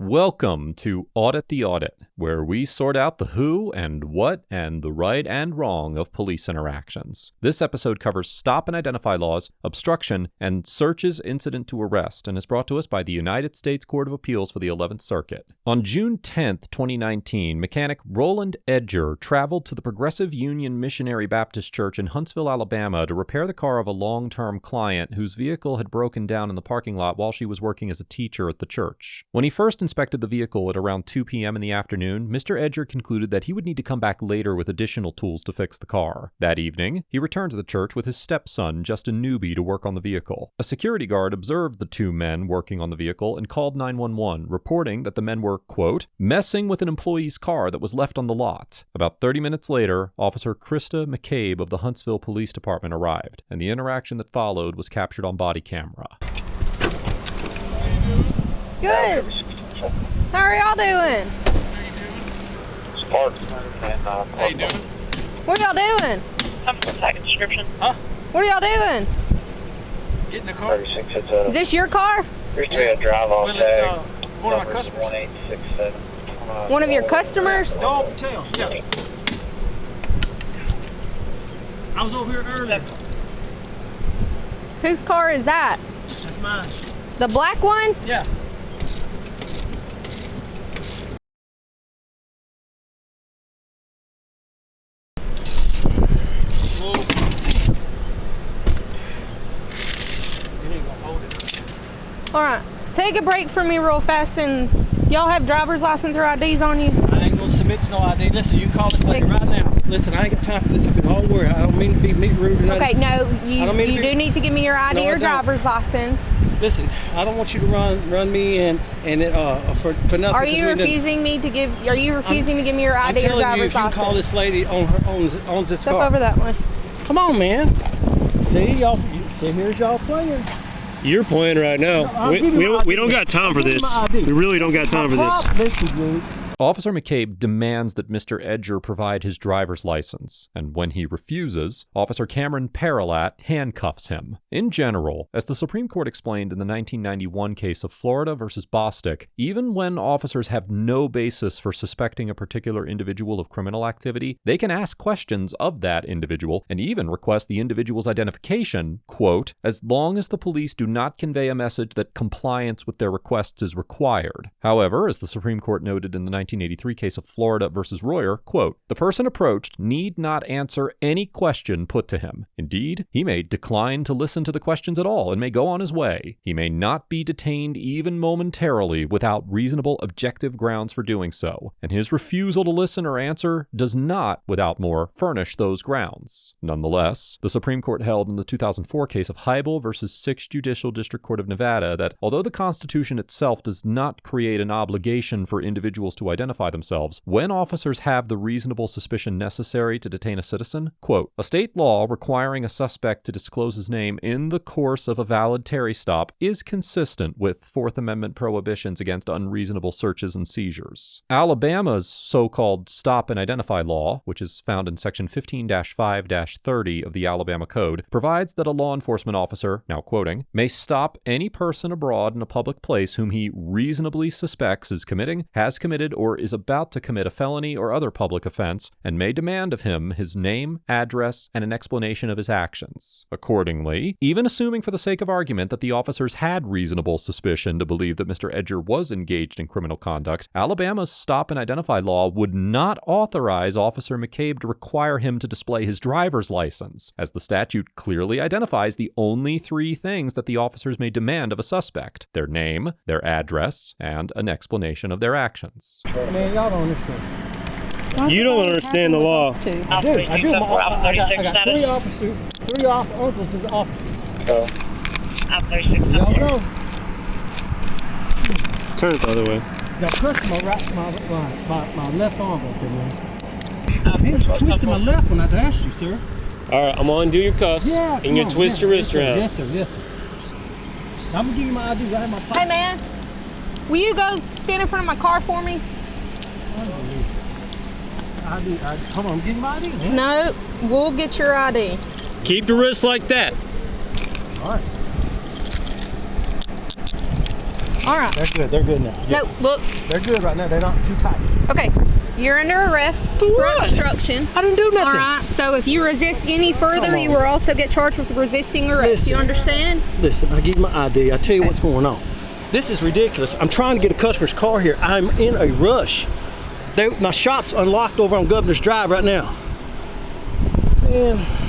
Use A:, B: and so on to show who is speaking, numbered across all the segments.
A: Welcome to Audit the Audit, where we sort out the who and what and the right and wrong of police interactions. This episode covers stop and identify laws, obstruction, and searches incident to arrest, and is brought to us by the United States Court of Appeals for the 11th Circuit. On June 10th, 2019, mechanic Roland Edger traveled to the Progressive Union Missionary Baptist Church in Huntsville, Alabama to repair the car of a long-term client whose vehicle had broken down in the parking lot while she was working as a teacher at the church. When he first inspected the vehicle at around 2 p.m. in the afternoon, Mr. Edger concluded that he would need to come back later with additional tools to fix the car. That evening, he returned to the church with his stepson, Justin Newby, to work on the vehicle. A security guard observed the two men working on the vehicle and called 911, reporting that the men were, quote, messing with an employee's car that was left on the lot. About 30 minutes later, Officer Krista McCabe of the Huntsville Police Department arrived, and the interaction that followed was captured on body camera.
B: Good. How are y'all doing?
C: Spark. How you doing?
B: What are y'all doing?
C: I'm from second description. Huh?
B: What are y'all doing?
C: Get in the car. 36 heads
B: Is this your car?
C: Here's to a drive off tag.
D: One of my customers.
C: 1867.
B: One of your customers?
D: Dog Patel, yeah. I was over here earlier.
B: Whose car is that?
D: That's mine.
B: The black one?
D: Yeah.
B: Alright. Take a break from me real fast, and y'all have driver's license or IDs on you?
D: I ain't gonna submit to no ID. Listen, you call this lady right now. Listen, I ain't got time for this. You've been all worried. I don't mean to be rude or nothing.
B: Okay, no, you do need to give me your ID or driver's license.
D: Listen, I don't want you to run me in and for nothing.
B: Are you refusing me to give? Are you refusing to give me your ID or driver's license?
D: I'm telling you, if you call this lady on this
B: Step
D: car.
B: over that one.
D: Come on, man. See y'all. See, here's y'all playing.
E: You're playing right now. We don't got time for this. We really don't got time for this.
A: Officer McCabe demands that Mr. Edger provide his driver's license, and when he refuses, Officer Cameron Paralat handcuffs him. In general, as the Supreme Court explained in the 1991 case of Florida versus Bostic, even when officers have no basis for suspecting a particular individual of criminal activity, they can ask questions of that individual and even request the individual's identification, quote, as long as the police do not convey a message that compliance with their requests is required. However, as the Supreme Court noted in the 1983 case of Florida versus Royer, quote, the person approached need not answer any question put to him. Indeed, he may decline to listen to the questions at all and may go on his way. He may not be detained even momentarily without reasonable objective grounds for doing so, and his refusal to listen or answer does not, without more, furnish those grounds. Nonetheless, the Supreme Court held in the 2004 case of Heibel versus 6th Judicial District Court of Nevada that although the Constitution itself does not create an obligation for individuals to identify themselves, when officers have the reasonable suspicion necessary to detain a citizen, quote, a state law requiring a suspect to disclose his name in the course of a valid Terry stop is consistent with Fourth Amendment prohibitions against unreasonable searches and seizures. Alabama's so-called stop and identify law, which is found in section 15-5-30 of the Alabama Code, provides that a law enforcement officer, now quoting, may stop any person abroad in a public place whom he reasonably suspects is committing, has committed, or is about to commit a felony or other public offense, and may demand of him his name, address, and an explanation of his actions. Accordingly, even assuming for the sake of argument that the officers had reasonable suspicion to believe that Mr. Edger was engaged in criminal conduct, Alabama's stop and identify law would not authorize Officer McCabe to require him to display his driver's license, as the statute clearly identifies the only three things that the officers may demand of a suspect: their name, their address, and an explanation of their actions.
D: Man, y'all don't understand.
E: You don't understand the law.
D: I do. I got three officers officers.
C: I'm 36.
D: Y'all know.
E: Turn it the other way.
D: Y'all pressed my left arm up there, man. I twisted my left when I asked you, sir.
E: All right, I'm gonna undo your cuffs.
D: Yeah.
E: And you twist your wrist around.
D: Yes, sir. Yes, sir. I'm gonna give you my ID. I have my pocket.
B: Hey, man. Will you go stand in front of my car for me?
D: Hold on, I'm getting my ID, man.
B: No, we'll get your ID.
E: Keep your wrist like that.
D: All right.
B: All right.
D: They're good now.
B: No, look.
D: They're good right now. They're not too tight.
B: Okay, you're under arrest for obstruction.
D: I didn't do nothing.
B: All right, so if you resist any further, you will also get charged with resisting arrest.
D: Listen.
B: You understand?
D: Listen, I give you my ID. I tell you what's going on. This is ridiculous. I'm trying to get a customer's car here. I'm in a rush. My shop's unlocked over on Governor's Drive right now. Man.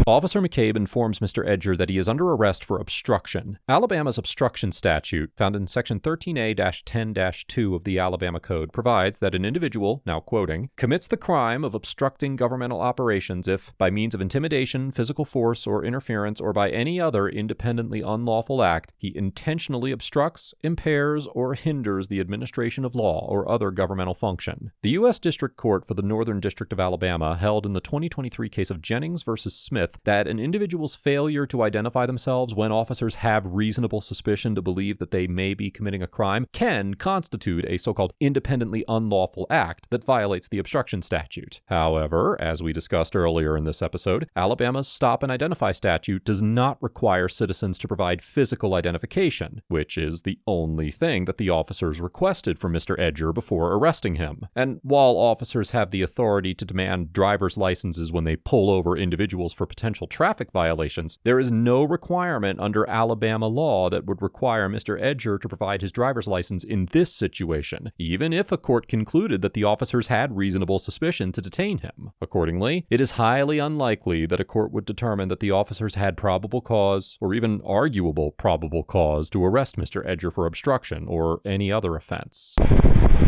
A: Officer McCabe informs Mr. Edger that he is under arrest for obstruction. Alabama's obstruction statute, found in Section 13A-10-2 of the Alabama Code, provides that an individual, now quoting, commits the crime of obstructing governmental operations if, by means of intimidation, physical force, or interference, or by any other independently unlawful act, he intentionally obstructs, impairs, or hinders the administration of law or other governmental function. The U.S. District Court for the Northern District of Alabama held in the 2023 case of Jennings v. Smith that an individual's failure to identify themselves when officers have reasonable suspicion to believe that they may be committing a crime can constitute a so-called independently unlawful act that violates the obstruction statute. However, as we discussed earlier in this episode, Alabama's Stop and Identify statute does not require citizens to provide physical identification, which is the only thing that the officers requested from Mr. Edger before arresting him. And while officers have the authority to demand driver's licenses when they pull over individuals for potential traffic violations, there is no requirement under Alabama law that would require Mr. Edger to provide his driver's license in this situation, even if a court concluded that the officers had reasonable suspicion to detain him. Accordingly, it is highly unlikely that a court would determine that the officers had probable cause, or even arguable probable cause, to arrest Mr. Edger for obstruction or any other offense.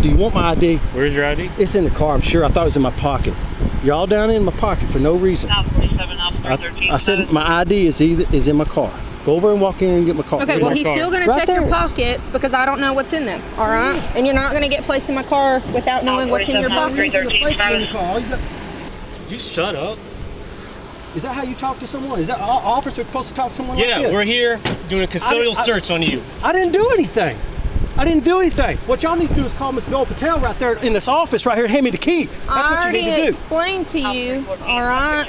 D: Do you want my ID?
E: Where's your ID?
D: It's in the car, I'm sure. I thought it was in my pocket. You're all down in my pocket for no reason. I said my ID is in my car. Go over and walk in and get my car.
B: Okay, well, he's still going to check your pocket because I don't know what's in them, all right? And you're not going to get placed in my car without knowing what's in your pocket.
E: You shut up.
D: Is that how you talk to someone? Is that all officers supposed to talk to someone like this?
E: Yeah, we're here doing a custodial search on you.
D: I didn't do anything. What y'all need to do is call Miss Noel Patel right there in this office right here and hand me the key. That's what you need to do.
B: I already explained to you, all right?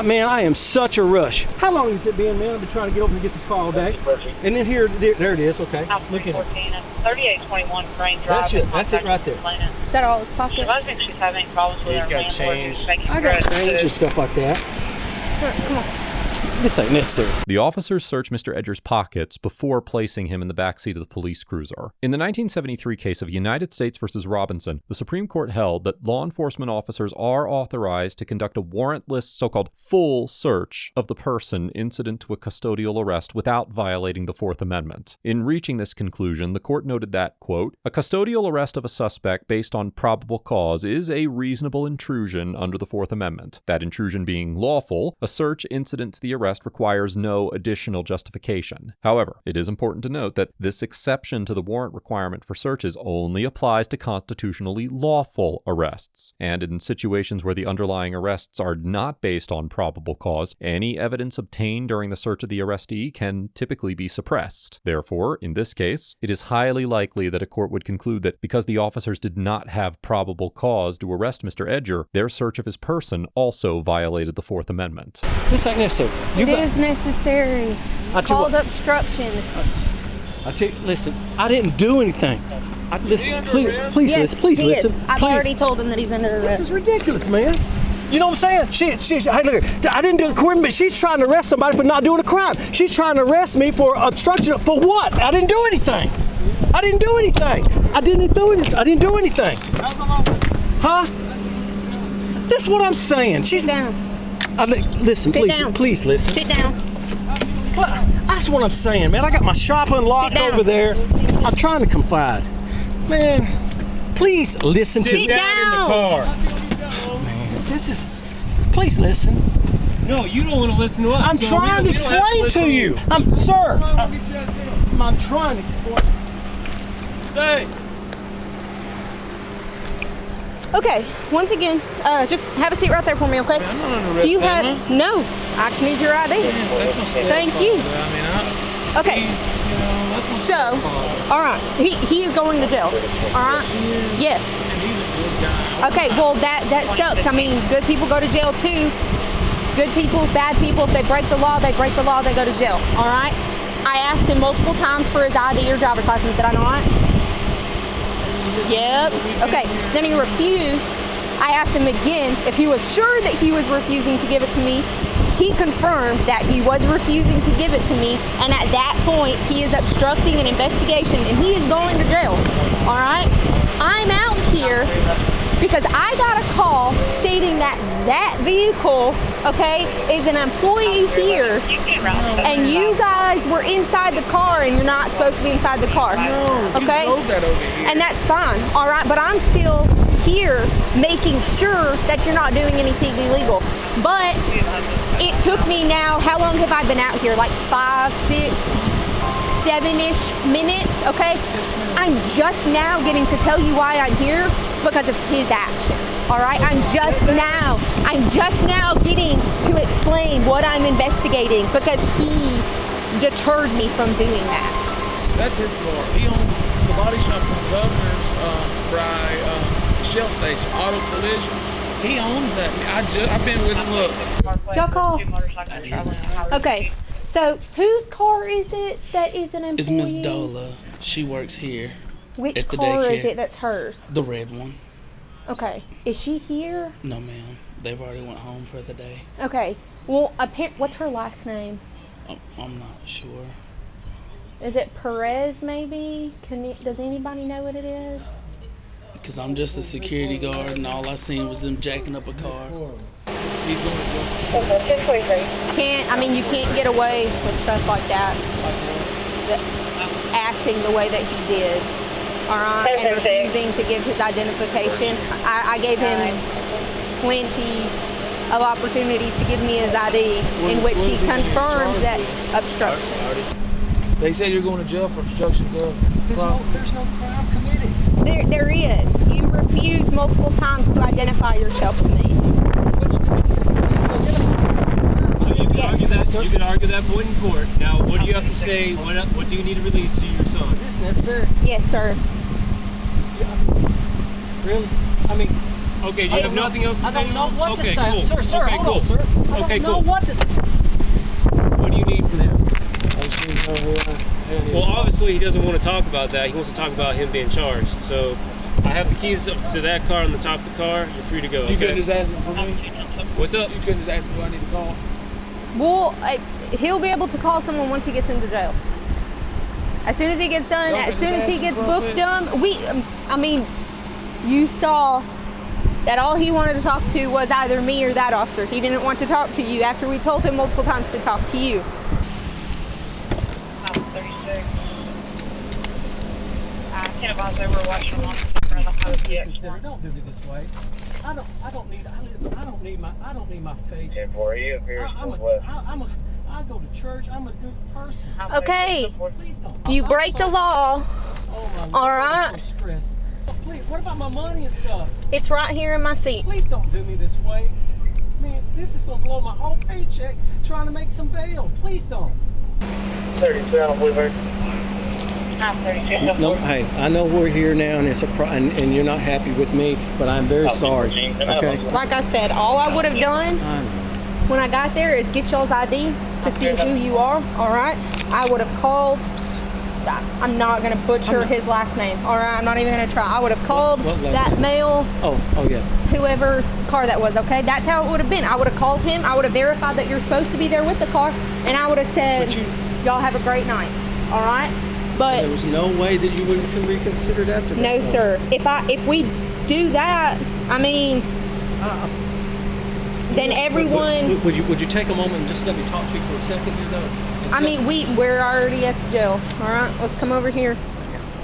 D: Man, I am such a rush. How long has it been, man? I've been trying to get over and get this car all day. And then there it is, okay. Look at it.
C: 3821 Crane Drive.
D: That's it right there.
B: Is that all his pocket?
C: I think she's having problems with her landlord who's making
D: I got change and stuff like that.
B: Come on.
D: This ain't necessary.
A: The officers searched Mr. Edger's pockets before placing him in the backseat of the police cruiser. In the 1973 case of United States v. Robinson, the Supreme Court held that law enforcement officers are authorized to conduct a warrantless, so-called full search of the person incident to a custodial arrest without violating the Fourth Amendment. In reaching this conclusion, the court noted that, quote, a custodial arrest of a suspect based on probable cause is a reasonable intrusion under the Fourth Amendment. That intrusion being lawful, a search incident to the arrest requires no additional justification. However, it is important to note that this exception to the warrant requirement for searches only applies to constitutionally lawful arrests. And in situations where the underlying arrests are not based on probable cause, any evidence obtained during the search of the arrestee can typically be suppressed. Therefore, in this case, it is highly likely that a court would conclude that because the officers did not have probable cause to arrest Mr. Edger, their search of his person also violated the Fourth Amendment.
D: This ain't necessary.
B: It is necessary. Called obstruction.
D: Listen, I didn't do anything. Please listen.
B: I've already told him that he's under arrest.
D: This is ridiculous, man. You know what I'm saying? Hey, look, I didn't do the crime, but she's trying to arrest somebody for not doing a crime. She's trying to arrest me for obstruction. For what? I didn't do anything. I didn't do anything. Huh? That's what I'm saying.
B: Sit down.
D: Listen, please listen.
B: Sit down.
D: Well, that's what I'm saying, man. I got my shop unlocked over there. I'm trying to confide. Man, please listen to me.
E: Sit down in the car.
D: Man, please listen.
E: No, you don't want to listen to us.
D: I'm trying to explain to you. I'm trying to explain.
E: Stay.
B: Okay, once again, just have a seat right there for me, okay?
E: I'm not under arrest.
B: Do you have... No, I just need your ID. Thank you. Okay. So, all right, he is going to jail. All right? Yes. Okay, well, that sucks. I mean, good people go to jail too. Good people, bad people, if they break the law, they go to jail. All right? I asked him multiple times for his ID or driver's license, did I not? Yep. Okay, then he refused. I asked him again if he was sure that he was refusing to give it to me. He confirmed that he was refusing to give it to me, and at that point, he is obstructing an investigation, and he is going to jail, all right? I'm out here because I got a call stating that that vehicle, okay, is an employee here, and you guys were inside the car, and you're not supposed to be inside the car, okay? And that's fine, all right, but I'm still here making sure that you're not doing anything illegal. But it took me now, how long have I been out here? Like 5, 6, 7-ish minutes, okay? I'm just now getting to tell you why I'm here because of his action, all right? I'm just now getting to explain what I'm investigating because he deterred me from doing that.
F: That's his car. He owns the body shop from Governor's Shell Station, Auto Collision. He owns that. I've been with him. Look.
B: Y'all call. Okay, so whose car is it that is an employee?
G: It's Miss Dola. She works here.
B: Which
G: at the
B: car
G: daycare.
B: is it that's hers?
G: The red one.
B: Okay, is she here?
G: No, ma'am. They've already went home for the day.
B: Okay, well, what's her last name?
G: I'm not sure.
B: Is it Perez, maybe? Does anybody know what it is?
G: Because I'm just a security guard, and all I seen was them jacking up a car.
B: You can't get away with stuff like that. Acting the way that he did, all right, and refusing to give his identification. I gave him plenty of opportunities to give me his ID, in which he confirmed that obstruction.
F: They said you're going to jail for obstruction of
D: There's no crime committed.
B: There is. You refused multiple times to identify yourself to me.
E: You can argue that point in court. Now, what do you have to say? What do you need to release to your son?
B: Yes, sir.
D: Really?
E: Okay, do you have nothing else to say?
D: I don't know what to say.
E: Cool.
D: Sir,
E: okay,
D: hold
E: cool.
D: on, sir. I don't know what to say.
E: What do you need from him? Well, obviously he doesn't want to talk about that. He wants to talk about him being charged. So I have the keys to that car on the top of the car. You're free to go.
F: You
E: Okay?
F: couldn't just ask him for me?
E: What's up?
F: You couldn't just ask him who I need to call?
B: Well, he'll be able to call someone once he gets into jail. As soon as he gets done, as soon as he gets booked done, you saw that all he wanted to talk to was either me or that officer. He didn't want to talk to you after we told him multiple times to talk to you.
C: 36. I can't advise they were watching on the
D: Don't do it this way. I don't need my face.
H: I
D: go to church. I'm a good person.
B: Okay,
D: Please don't.
B: you break the law.
D: Oh my Lord,
B: All right.
D: I'm so stressed. Please, what about my money and stuff?
B: It's right here in my seat.
D: Please don't do me this way. Man, this is gonna blow my whole paycheck trying to make some bail. Please don't.
H: 32 on Bluebird.
C: I'm 32.
D: No, hey, I know we're here now, and and you're not happy with me, but I'm very sorry. Okay.
B: Like I said, all I would have done when I got there is get y'all's ID to see who you are. All right. I would have called. I'm not gonna butcher his last name. All right. I'm not even gonna try. I would have called that male.
D: Oh yeah.
B: Whoever car that was. Okay. That's how it would have been. I would have called him. I would have verified that you're supposed to be there with the car, and I would have said, y'all have a great night. All right. But
D: there was no way that you would have reconsidered after that.
B: No, sir. If we do that, then everyone.
D: Would you take a moment and just let me talk to you for a second here, though?
B: We're already at the jail. All right, let's come over here.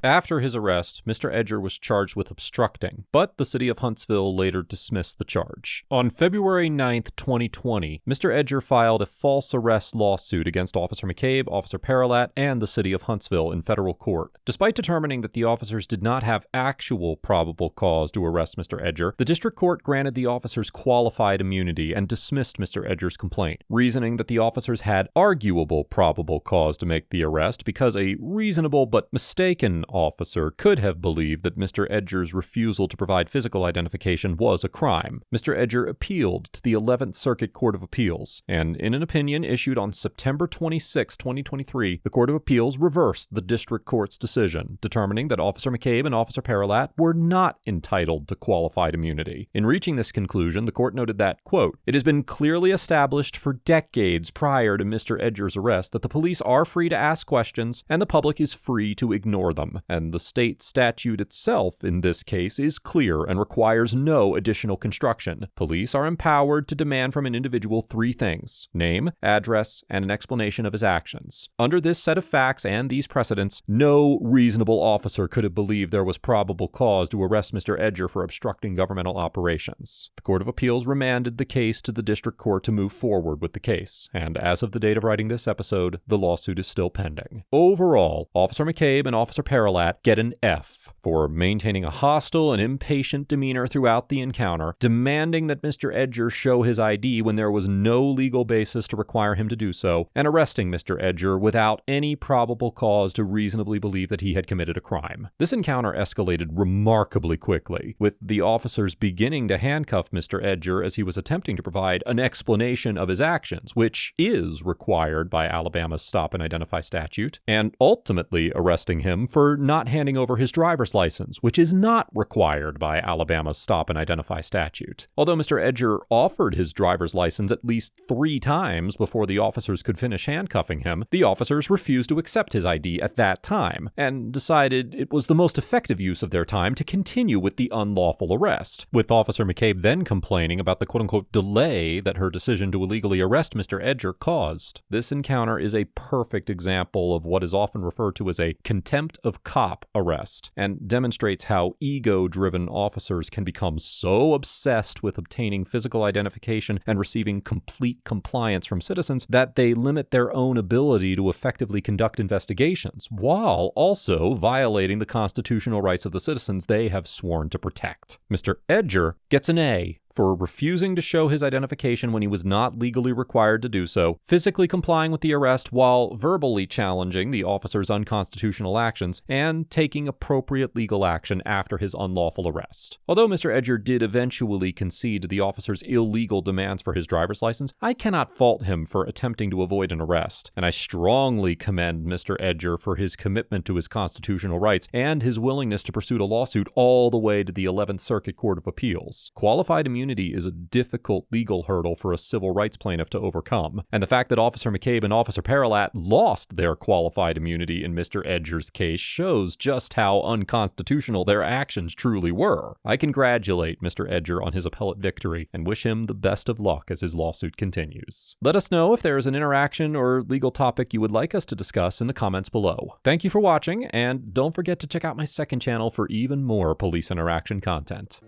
A: After his arrest, Mr. Edger was charged with obstructing, but the city of Huntsville later dismissed the charge. On February 9th, 2020, Mr. Edger filed a false arrest lawsuit against Officer McCabe, Officer Paralat, and the city of Huntsville in federal court. Despite determining that the officers did not have actual probable cause to arrest Mr. Edger, the district court granted the officers qualified immunity and dismissed Mr. Edger's complaint, reasoning that the officers had arguable probable cause to make the arrest because a reasonable but mistaken officer could have believed that Mr. Edger's refusal to provide physical identification was a crime. Mr. Edger appealed to the 11th Circuit Court of Appeals, and in an opinion issued on September 26, 2023, the Court of Appeals reversed the district court's decision, determining that Officer McCabe and Officer Paralat were not entitled to qualified immunity. In reaching this conclusion, the court noted that, quote, "It has been clearly established for decades prior to Mr. Edger's arrest that the police are free to ask questions and the public is free to ignore them, and the state statute itself in this case is clear and requires no additional construction. Police are empowered to demand from an individual three things: name, address, and an explanation of his actions. Under this set of facts and these precedents, no reasonable officer could have believed there was probable cause to arrest Mr. Edger for obstructing governmental operations." The Court of Appeals remanded the case to the district court to move forward with the case, and as of the date of writing this episode, the lawsuit is still pending. Overall, Officer McCabe and Officer Paralat get an F for maintaining a hostile and impatient demeanor throughout the encounter, demanding that Mr. Edger show his ID when there was no legal basis to require him to do so, and arresting Mr. Edger without any probable cause to reasonably believe that he had committed a crime. This encounter escalated remarkably quickly, with the officers beginning to handcuff Mr. Edger as he was attempting to provide an explanation of his actions, which is required by Alabama's Stop and Identify statute, and ultimately arresting him for not handing over his driver's license, which is not required by Alabama's Stop and Identify statute. Although Mr. Edger offered his driver's license at least 3 times before the officers could finish handcuffing him, the officers refused to accept his ID at that time, and decided it was the most effective use of their time to continue with the unlawful arrest, with Officer McCabe then complaining about the quote-unquote delay that her decision to illegally arrest Mr. Edger caused. This encounter is a perfect example of what is often referred to as a contempt of cop arrest, and demonstrates how ego-driven officers can become so obsessed with obtaining physical identification and receiving complete compliance from citizens that they limit their own ability to effectively conduct investigations, while also violating the constitutional rights of the citizens they have sworn to protect. Mr. Edger gets an A for refusing to show his identification when he was not legally required to do so, physically complying with the arrest while verbally challenging the officer's unconstitutional actions, and taking appropriate legal action after his unlawful arrest. Although Mr. Edger did eventually concede to the officer's illegal demands for his driver's license, I cannot fault him for attempting to avoid an arrest, and I strongly commend Mr. Edger for his commitment to his constitutional rights and his willingness to pursue a lawsuit all the way to the 11th Circuit Court of Appeals. Qualified immunity is a difficult legal hurdle for a civil rights plaintiff to overcome, and the fact that Officer McCabe and Officer Paralat lost their qualified immunity in Mr. Edger's case shows just how unconstitutional their actions truly were. I congratulate Mr. Edger on his appellate victory and wish him the best of luck as his lawsuit continues. Let us know if there is an interaction or legal topic you would like us to discuss in the comments below. Thank you for watching, and don't forget to check out my second channel for even more police interaction content.